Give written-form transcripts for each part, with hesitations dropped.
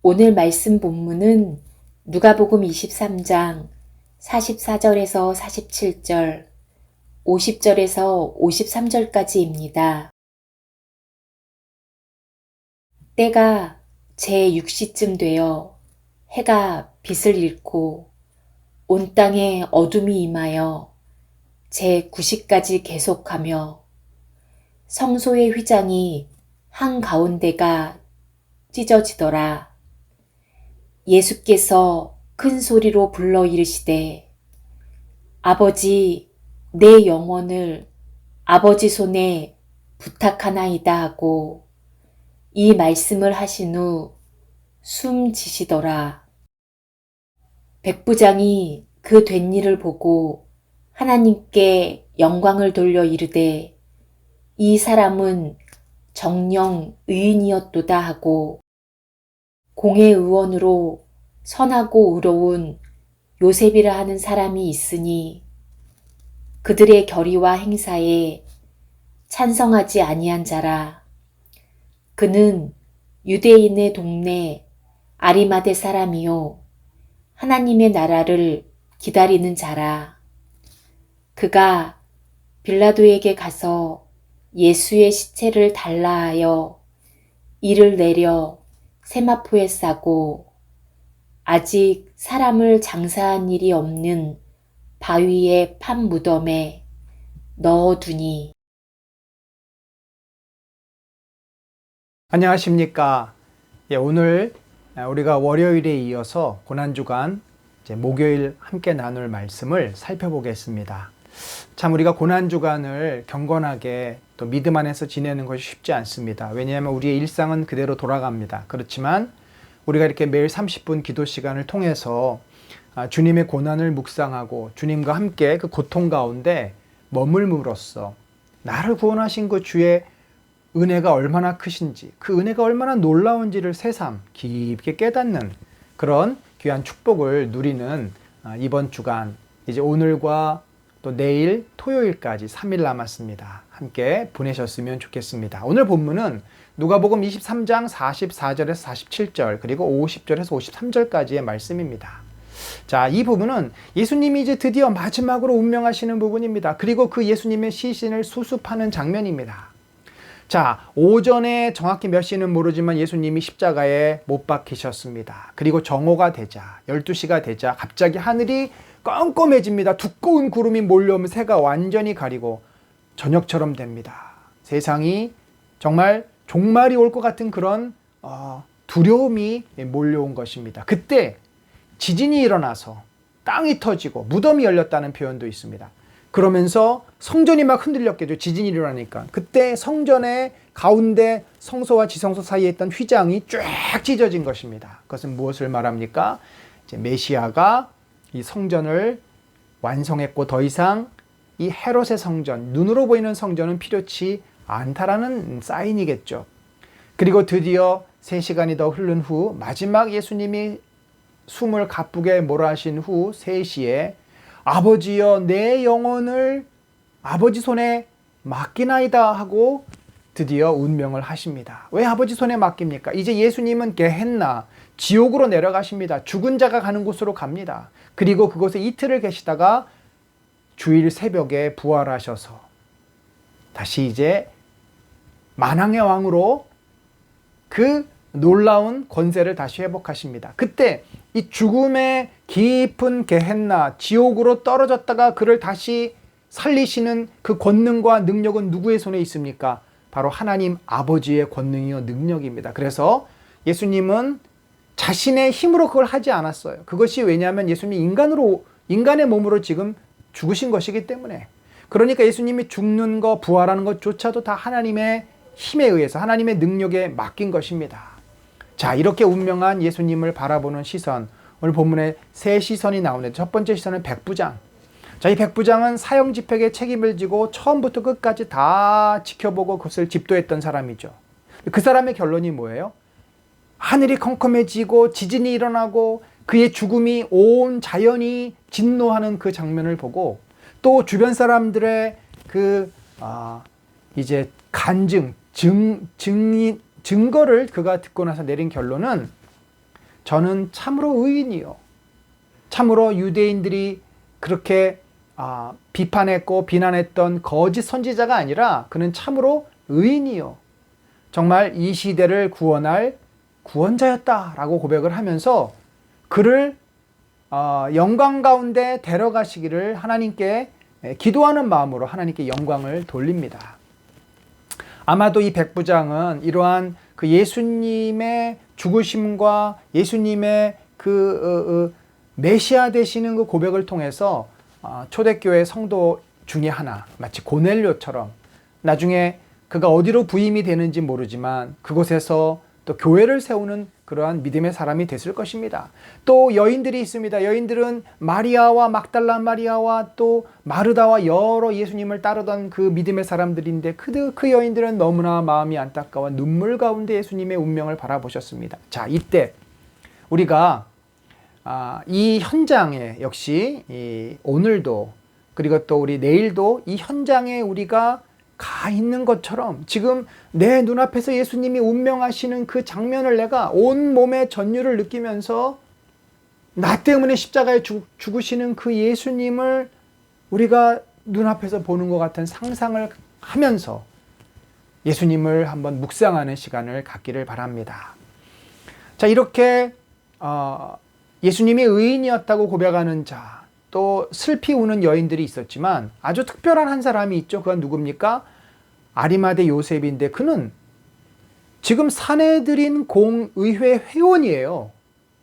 오늘 말씀 본문은 누가복음 23장 44절에서 47절, 50절에서 53절까지입니다. 때가 제6시쯤 되어 해가 빛을 잃고 온 땅에 어둠이 임하여 제9시까지 계속하며 성소의 휘장이 한가운데가 찢어지더라. 예수께서 큰 소리로 불러 이르시되 아버지, 내 영혼을 아버지 손에 부탁하나이다 하고 이 말씀을 하신 후 숨지시더라. 백부장이 그 된 일을 보고 하나님께 영광을 돌려 이르되 이 사람은 정녕 의인이었도다 하고 공회의원으로 선하고 의로운 요셉이라 하는 사람이 있으니 그들의 결의와 행사에 찬성하지 아니한 자라. 그는 유대인의 동네 아리마대 사람이요 하나님의 나라를 기다리는 자라. 그가 빌라도에게 가서 예수의 시체를 달라 하여 이를 내려 세마포에 싸고 아직 사람을 장사한 일이 없는 바위의 판 무덤에 넣어두니. 안녕하십니까. 오늘 우리가 월요일에 이어서 고난주간 목요일 함께 나눌 말씀을 살펴보겠습니다. 참 우리가 고난주간을 경건하게 또 믿음 안에서 지내는 것이 쉽지 않습니다. 왜냐하면 우리의 일상은 그대로 돌아갑니다. 그렇지만 우리가 이렇게 매일 30분 기도 시간을 통해서 주님의 고난을 묵상하고 주님과 함께 그 고통 가운데 머물므로써 나를 구원하신 그 주의 은혜가 얼마나 크신지, 그 은혜가 얼마나 놀라운지를 새삼 깊게 깨닫는 그런 귀한 축복을 누리는 이번 주간, 이제 오늘과 또 내일 토요일까지 3일 남았습니다. 함께 보내셨으면 좋겠습니다. 오늘 본문은 누가복음 23장 44절에서 47절 그리고 50절에서 53절까지의 말씀입니다. 자, 이 부분은 예수님이 이제 드디어 마지막으로 운명하시는 부분입니다. 그리고 그 예수님의 시신을 수습하는 장면입니다. 자, 오전에 정확히 몇 시는 모르지만 예수님이 십자가에 못 박히셨습니다. 그리고 정오가 되자 12시가 되자 갑자기 하늘이 껌껌해집니다. 두꺼운 구름이 몰려오면 새가 완전히 가리고 저녁처럼 됩니다. 세상이 정말 종말이 올 것 같은 그런 두려움이 몰려온 것입니다. 그때 지진이 일어나서 땅이 터지고 무덤이 열렸다는 표현도 있습니다. 그러면서 성전이 막 흔들렸겠죠. 지진이 일어나니까. 그때 성전의 가운데 성소와 지성소 사이에 있던 휘장이 쫙 찢어진 것입니다. 그것은 무엇을 말합니까? 이제 메시아가 이 성전을 완성했고 더 이상 이 헤롯의 성전, 눈으로 보이는 성전은 필요치 않다라는 사인이겠죠. 그리고 드디어 3시간이 더 흐른 후 마지막 예수님이 숨을 가쁘게 몰아하신 후 3시에 아버지여 내 영혼을 아버지 손에 맡기나이다 하고 드디어 운명을 하십니다. 왜 아버지 손에 맡깁니까? 이제 예수님은 게헨나 지옥으로 내려가십니다. 죽은 자가 가는 곳으로 갑니다. 그리고 그곳에 이틀을 계시다가 주일 새벽에 부활하셔서 다시 이제 만왕의 왕으로 그 놀라운 권세를 다시 회복하십니다. 그때 이 죽음의 깊은 게헨나 지옥으로 떨어졌다가 그를 다시 살리시는 그 권능과 능력은 누구의 손에 있습니까? 바로 하나님 아버지의 권능이요 능력입니다. 그래서 예수님은 자신의 힘으로 그걸 하지 않았어요. 그것이 왜냐하면 예수님이 인간의 몸으로 지금 죽으신 것이기 때문에. 그러니까 예수님이 죽는 것, 부활하는 것조차도 다 하나님의 힘에 의해서 하나님의 능력에 맡긴 것입니다. 자, 이렇게 운명한 예수님을 바라보는 시선, 오늘 본문에 세 시선이 나오는데 첫 번째 시선은 백부장. 자, 이 백부장은 사형 집행에 책임을 지고 처음부터 끝까지 다 지켜보고 그것을 집도했던 사람이죠. 그 사람의 결론이 뭐예요? 하늘이 컴컴해지고 지진이 일어나고 그의 죽음이 온 자연이 진노하는 그 장면을 보고 또 주변 사람들의 이제 증거를 그가 듣고 나서 내린 결론은 저는 참으로 의인이요. 참으로 유대인들이 그렇게 비판했고 비난했던 거짓 선지자가 아니라 그는 참으로 의인이요. 정말 이 시대를 구원할 구원자였다라고 고백을 하면서 그를 영광 가운데 데려가시기를 하나님께 기도하는 마음으로 하나님께 영광을 돌립니다. 아마도 이 백부장은 이러한 그 예수님의 죽으심과 예수님의 메시아 되시는 그 고백을 통해서 초대교회 성도 중에 하나, 마치 고넬료처럼 나중에 그가 어디로 부임이 되는지 모르지만 그곳에서 또 교회를 세우는 그러한 믿음의 사람이 됐을 것입니다. 또 여인들이 있습니다. 여인들은 마리아와 막달라 마리아와 또 마르다와 여러 예수님을 따르던 그 믿음의 사람들인데 그 여인들은 너무나 마음이 안타까워 눈물 가운데 예수님의 운명을 바라보셨습니다. 자, 이때 우리가 이 현장에 역시 오늘도 그리고 또 우리 내일도 이 현장에 우리가 가 있는 것처럼 지금 내 눈앞에서 예수님이 운명하시는 그 장면을 내가 온몸의 전율을 느끼면서 나 때문에 십자가에 죽으시는 그 예수님을 우리가 눈앞에서 보는 것 같은 상상을 하면서 예수님을 한번 묵상하는 시간을 갖기를 바랍니다. 자, 이렇게 예수님이 의인이었다고 고백하는 자, 또 슬피 우는 여인들이 있었지만 아주 특별한 한 사람이 있죠. 그건 누굽니까? 아리마대 요셉인데 그는 지금 사내들인 공의회 회원이에요.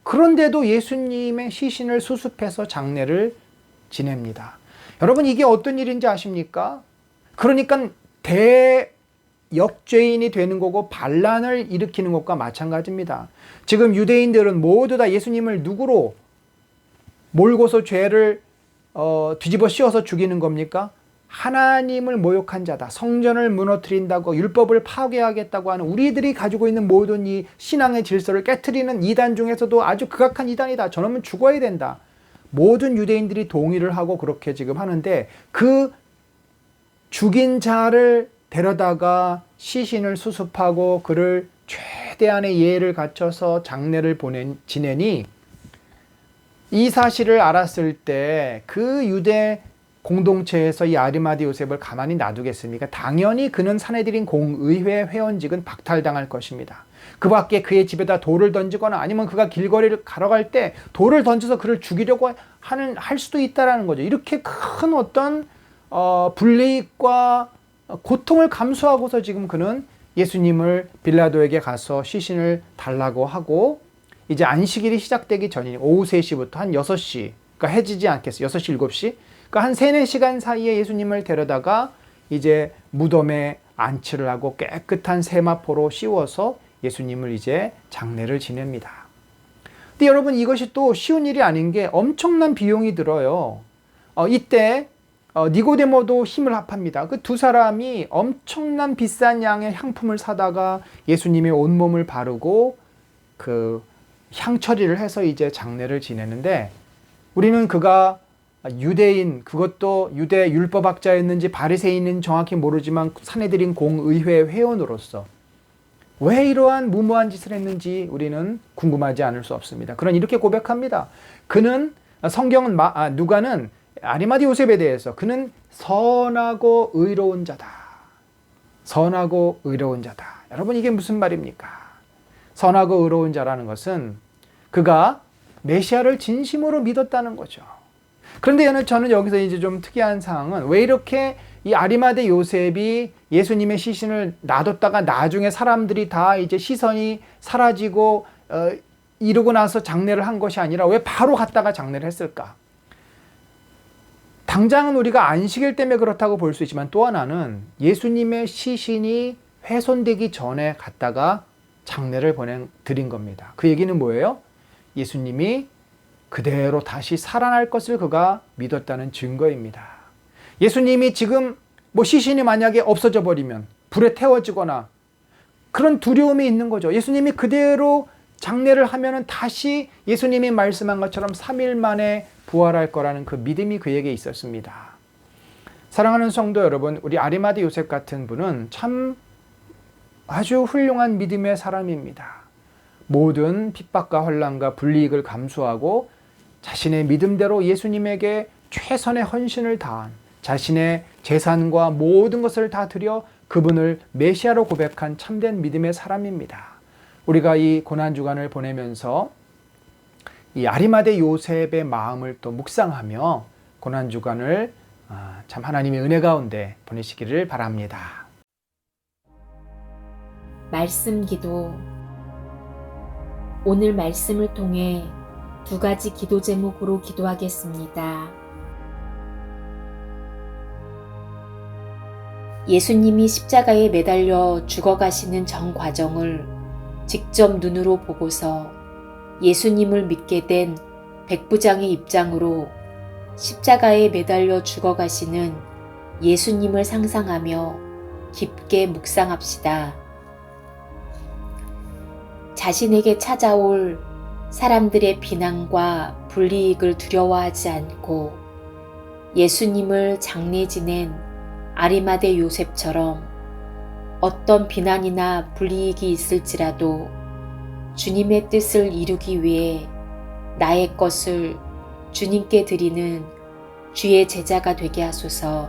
그런데도 예수님의 시신을 수습해서 장례를 지냅니다. 여러분, 이게 어떤 일인지 아십니까? 그러니까 대역죄인이 되는 거고 반란을 일으키는 것과 마찬가지입니다. 지금 유대인들은 모두 다 예수님을 누구로 몰고서 죄를 뒤집어 씌워서 죽이는 겁니까? 하나님을 모욕한 자다. 성전을 무너뜨린다고 율법을 파괴하겠다고 하는 우리들이 가지고 있는 모든 이 신앙의 질서를 깨트리는 이단 중에서도 아주 극악한 이단이다. 저놈은 죽어야 된다. 모든 유대인들이 동의를 하고 그렇게 지금 하는데 그 죽인 자를 데려다가 시신을 수습하고 그를 최대한의 예를 갖춰서 장례를 지내니 이 사실을 알았을 때 그 유대 공동체에서 이 아리마대 요셉을 가만히 놔두겠습니까? 당연히 그는 사내들인 공의회 회원직은 박탈당할 것입니다. 그 밖에 그의 집에다 돌을 던지거나 아니면 그가 길거리를 걸어갈 때 돌을 던져서 그를 죽이려고 할 수도 있다는 거죠. 이렇게 큰 어떤 불이익과 고통을 감수하고서 지금 그는 예수님을 빌라도에게 가서 시신을 달라고 하고 이제 안식일이 시작되기 전인 오후 3시부터 한 6시, 그러니까 해지지 않겠어요. 6시, 7시? 그러니까 한 3-4시간 사이에 예수님을 데려다가 이제 무덤에 안치를 하고 깨끗한 세마포로 씌워서 예수님을 이제 장례를 지냅니다. 근데 여러분, 이것이 또 쉬운 일이 아닌 게 엄청난 비용이 들어요. 이때 니고데모도 힘을 합합니다. 그 두 사람이 엄청난 비싼 양의 향품을 사다가 예수님의 온몸을 바르고 그 향처리를 해서 이제 장례를 지내는데 우리는 그가 유대인, 그것도 유대 율법학자였는지 바리새인은 정확히 모르지만 사내들인 공의회 회원으로서 왜 이러한 무모한 짓을 했는지 우리는 궁금하지 않을 수 없습니다. 그런 이렇게 고백합니다. 그는 성경은 누가는 아리마대 요셉에 대해서 그는 선하고 의로운 자다. 선하고 의로운 자다. 여러분, 이게 무슨 말입니까? 선하고 의로운 자라는 것은 그가 메시아를 진심으로 믿었다는 거죠. 그런데 저는 여기서 이제 좀 특이한 상황은 왜 이렇게 이 아리마대 요셉이 예수님의 시신을 놔뒀다가 나중에 사람들이 다 이제 시선이 사라지고 이러고 나서 장례를 한 것이 아니라 왜 바로 갔다가 장례를 했을까? 당장은 우리가 안식일 때문에 그렇다고 볼 수 있지만 또 하나는 예수님의 시신이 훼손되기 전에 갔다가 장례를 드린 겁니다. 그 얘기는 뭐예요? 예수님이 그대로 다시 살아날 것을 그가 믿었다는 증거입니다. 예수님이 지금 시신이 만약에 없어져 버리면 불에 태워지거나 그런 두려움이 있는 거죠. 예수님이 그대로 장례를 하면은 다시 예수님이 말씀한 것처럼 3일 만에 부활할 거라는 그 믿음이 그에게 있었습니다. 사랑하는 성도 여러분, 우리 아리마대 요셉 같은 분은 참 아주 훌륭한 믿음의 사람입니다. 모든 핍박과 혼란과 불이익을 감수하고 자신의 믿음대로 예수님에게 최선의 헌신을 다한, 자신의 재산과 모든 것을 다 드려 그분을 메시아로 고백한 참된 믿음의 사람입니다. 우리가 이 고난주간을 보내면서 이 아리마대 요셉의 마음을 또 묵상하며 고난주간을 참 하나님의 은혜 가운데 보내시기를 바랍니다. 말씀 기도. 오늘 말씀을 통해 2가지 기도 제목으로 기도하겠습니다. 예수님이 십자가에 매달려 죽어가시는 전 과정을 직접 눈으로 보고서 예수님을 믿게 된 백부장의 입장으로 십자가에 매달려 죽어가시는 예수님을 상상하며 깊게 묵상합시다. 자신에게 찾아올 사람들의 비난과 불이익을 두려워하지 않고 예수님을 장례 지낸 아리마대 요셉처럼 어떤 비난이나 불이익이 있을지라도 주님의 뜻을 이루기 위해 나의 것을 주님께 드리는 주의 제자가 되게 하소서.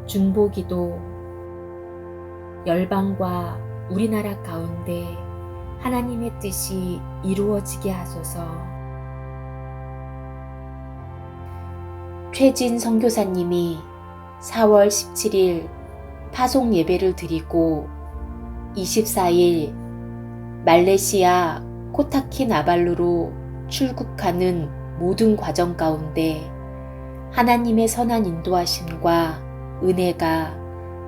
중보기도. 열방과 우리나라 가운데 하나님의 뜻이 이루어지게 하소서. 최진 선교사님이 4월 17일 파송 예배를 드리고 24일 말레이시아 코타키나발루로 출국하는 모든 과정 가운데 하나님의 선한 인도하심과 은혜가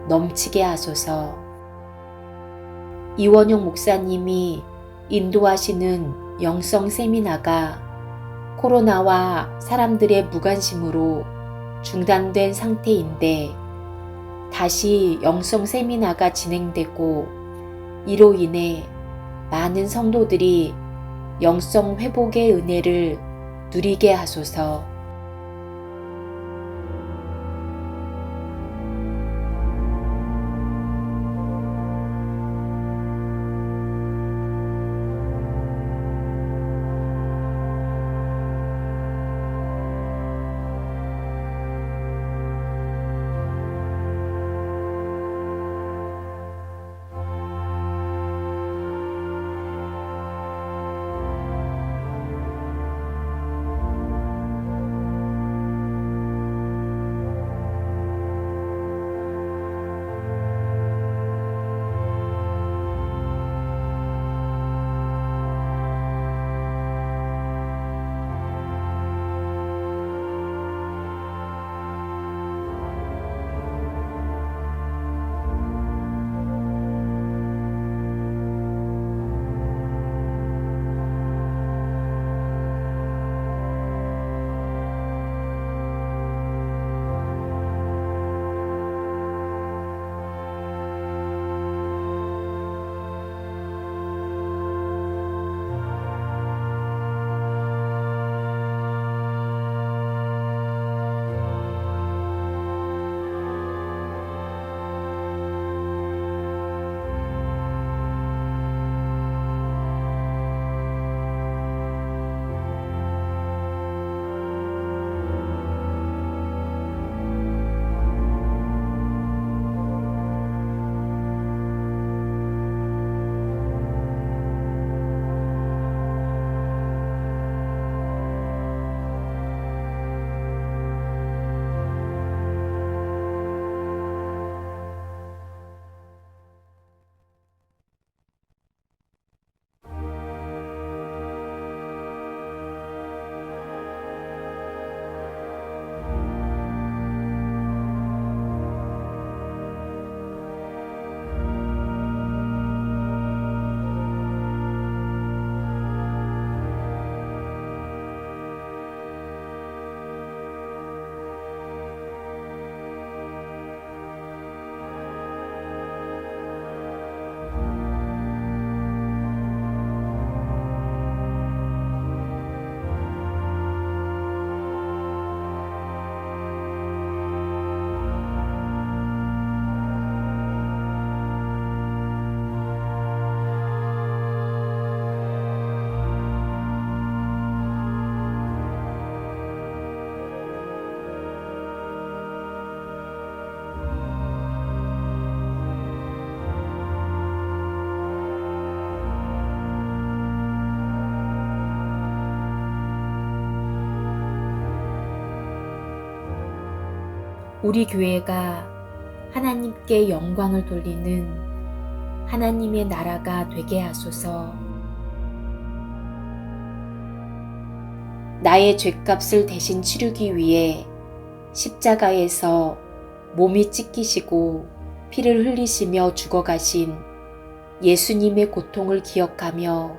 넘치게 하소서. 이원용 목사님이 인도하시는 영성 세미나가 코로나와 사람들의 무관심으로 중단된 상태인데 다시 영성 세미나가 진행되고 이로 인해 많은 성도들이 영성 회복의 은혜를 누리게 하소서. 우리 교회가 하나님께 영광을 돌리는 하나님의 나라가 되게 하소서. 나의 죄값을 대신 치르기 위해 십자가에서 몸이 찢기시고 피를 흘리시며 죽어가신 예수님의 고통을 기억하며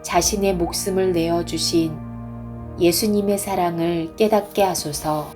자신의 목숨을 내어주신 예수님의 사랑을 깨닫게 하소서.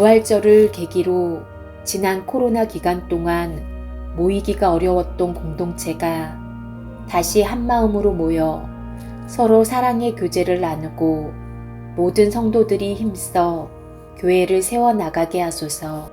부활절을 계기로 지난 코로나 기간 동안 모이기가 어려웠던 공동체가 다시 한마음으로 모여 서로 사랑의 교제를 나누고 모든 성도들이 힘써 교회를 세워나가게 하소서.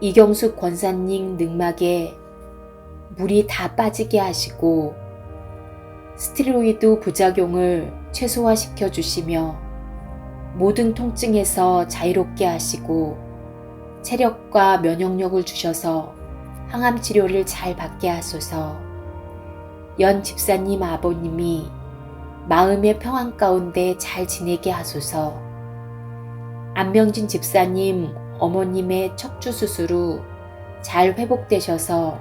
이경숙 권사님 늑막에 물이 다 빠지게 하시고 스테로이드 부작용을 최소화시켜 주시며 모든 통증에서 자유롭게 하시고 체력과 면역력을 주셔서 항암 치료를 잘 받게 하소서. 연 집사님 아버님이 마음의 평안 가운데 잘 지내게 하소서. 안명진 집사님 어머님의 척추 수술 후 잘 회복되셔서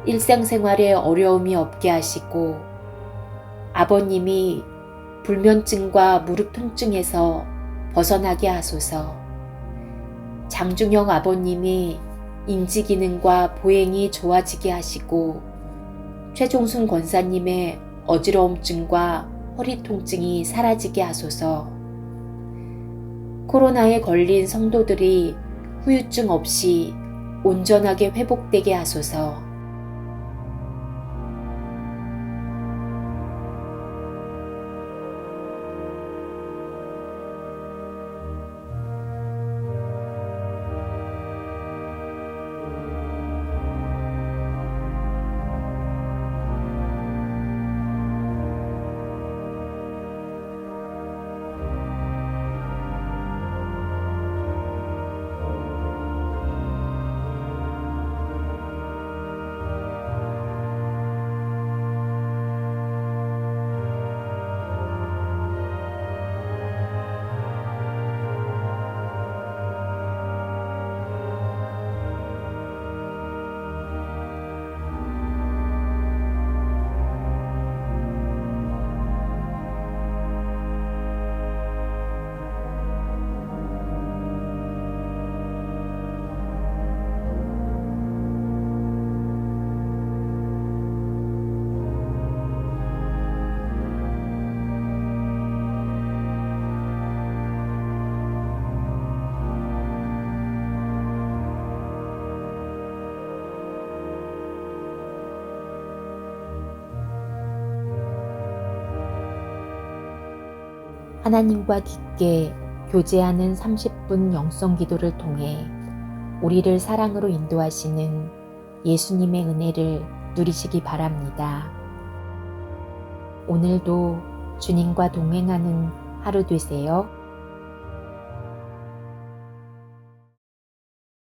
일상생활에 어려움이 없게 하시고 아버님이 불면증과 무릎 통증에서 벗어나게 하소서. 장중영 아버님이 인지기능과 보행이 좋아지게 하시고 최종순 권사님의 어지러움증과 허리 통증이 사라지게 하소서. 코로나에 걸린 성도들이 후유증 없이 온전하게 회복되게 하소서. 하나님과 깊게 교제하는 30분 영성 기도를 통해 우리를 사랑으로 인도하시는 예수님의 은혜를 누리시기 바랍니다. 오늘도 주님과 동행하는 하루 되세요.